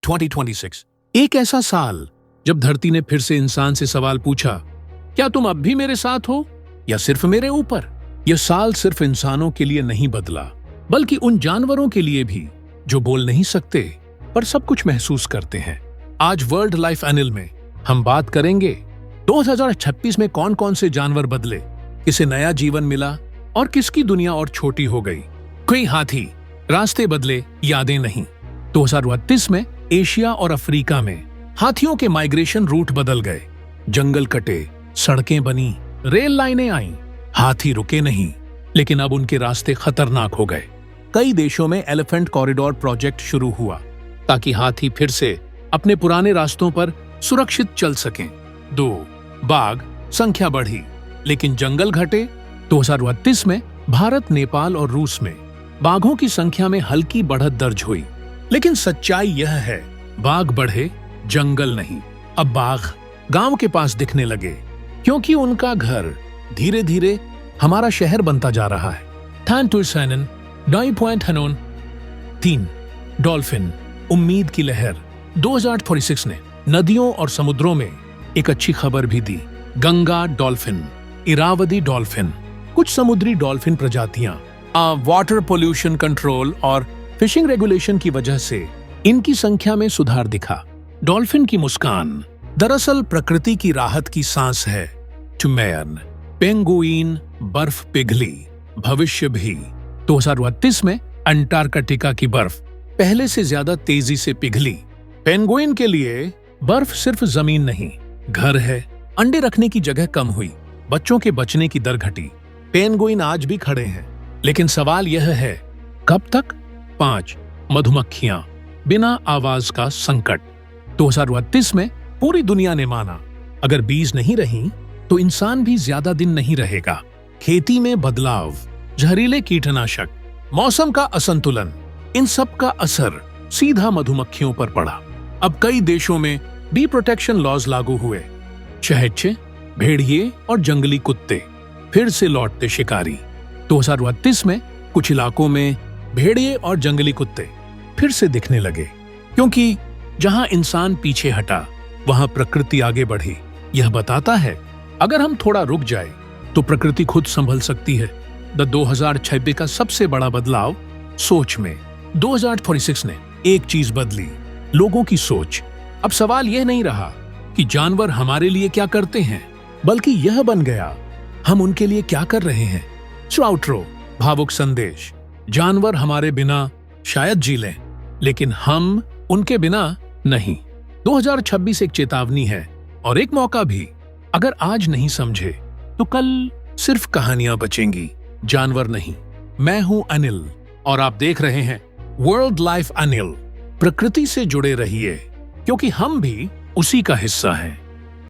2026 एक ऐसा साल जब धरती ने फिर से इंसान से सवाल पूछा, क्या तुम अब भी मेरे साथ हो या सिर्फ मेरे ऊपर? यह साल सिर्फ इंसानों के लिए नहीं बदला, बल्कि उन जानवरों के लिए भी जो बोल नहीं सकते पर सब कुछ महसूस करते हैं। आज वर्ल्ड लाइफ एनिमल में हम बात करेंगे 2026 में कौन कौन से जानवर बदले, किसे नया जीवन मिला और किसकी दुनिया और छोटी हो गई। कोई हाथी, रास्ते बदले, यादें नहीं। 2038 में एशिया और अफ्रीका में हाथियों के माइग्रेशन रूट बदल गए, जंगल कटे, सड़कें बनी, रेल लाइनें आईं। हाथी रुके नहीं, लेकिन अब उनके रास्ते खतरनाक हो गए। कई देशों में एलिफेंट कॉरिडोर प्रोजेक्ट शुरू हुआ ताकि हाथी फिर से अपने पुराने रास्तों पर सुरक्षित चल सकें। 2. बाघ संख्या बढ़ी, लेकिन जंगल घटे। 2038 में भारत, नेपाल और रूस में बाघों की संख्या में हल्की बढ़त दर्ज हुई, लेकिन सच्चाई यह है, बाघ बढ़े, जंगल नहीं। अब बाघ गांव के पास दिखने लगे, क्योंकि उनका घर धीरे धीरे हमारा शहर बनता जा रहा है। 3. डॉल्फिन, उम्मीद की लहर। 2046 ने नदियों और समुद्रों में एक अच्छी खबर भी दी। गंगा डॉल्फिन, इरावदी डॉल्फिन, कुछ समुद्री डॉल्फिन प्रजातियां वाटर पोल्यूशन कंट्रोल और फिशिंग रेगुलेशन की वजह से इनकी संख्या में सुधार दिखा। डॉल्फिन की मुस्कान दरअसल प्रकृति की राहत की सांस है। टुमेन, पेंगुइन, बर्फ पिघली, भविष्य भी। 2038 में अंटार्कटिका की बर्फ पहले से ज्यादा तेजी से पिघली। पेंगुइन के लिए बर्फ सिर्फ जमीन नहीं, घर है। अंडे रखने की जगह कम हुई, बच्चों के बचने की दर घटी। पेंगुइन आज भी खड़े हैं, लेकिन सवाल यह है, कब तक? 5. मधुमक्खियां, बिना आवाज का संकट। 2038 में पूरी दुनिया ने माना, अगर बीज नहीं रही तो इंसान भी ज्यादा दिन नहीं रहेगा। खेती में बदलाव, जहरीले कीटनाशक, मौसम का असंतुलन, इन सब का असर सीधा मधुमक्खियों पर पड़ा। अब कई देशों में बी प्रोटेक्शन लॉज लागू हुए। शहद, भेड़िए और जंगली कुत्ते फिर से लौटते शिकारी। 2038 में कुछ इलाकों में भेड़िए और जंगली कुत्ते फिर से दिखने लगे, क्योंकि जहां इंसान पीछे हटा वहां प्रकृति आगे बढ़ी। यह बताता है, अगर हम थोड़ा रुक जाए तो प्रकृति खुद संभल सकती है। 2026 का सबसे बड़ा बदलाव सोच में। 2046 ने एक चीज बदली, लोगों की सोच। अब सवाल यह नहीं रहा कि जानवर हमारे लिए क्या करते हैं, बल्कि यह बन गया, हम उनके लिए क्या कर रहे हैं। आउटरो, भावुक संदेश। जानवर हमारे बिना शायद जी लें, लेकिन हम उनके बिना नहीं। 2026 एक चेतावनी है और एक मौका भी। अगर आज नहीं समझे तो कल सिर्फ कहानियां बचेंगी, जानवर नहीं। मैं हूं अनिल और आप देख रहे हैं वर्ल्ड लाइफ अनिल। प्रकृति से जुड़े रहिए, क्योंकि हम भी उसी का हिस्सा हैं।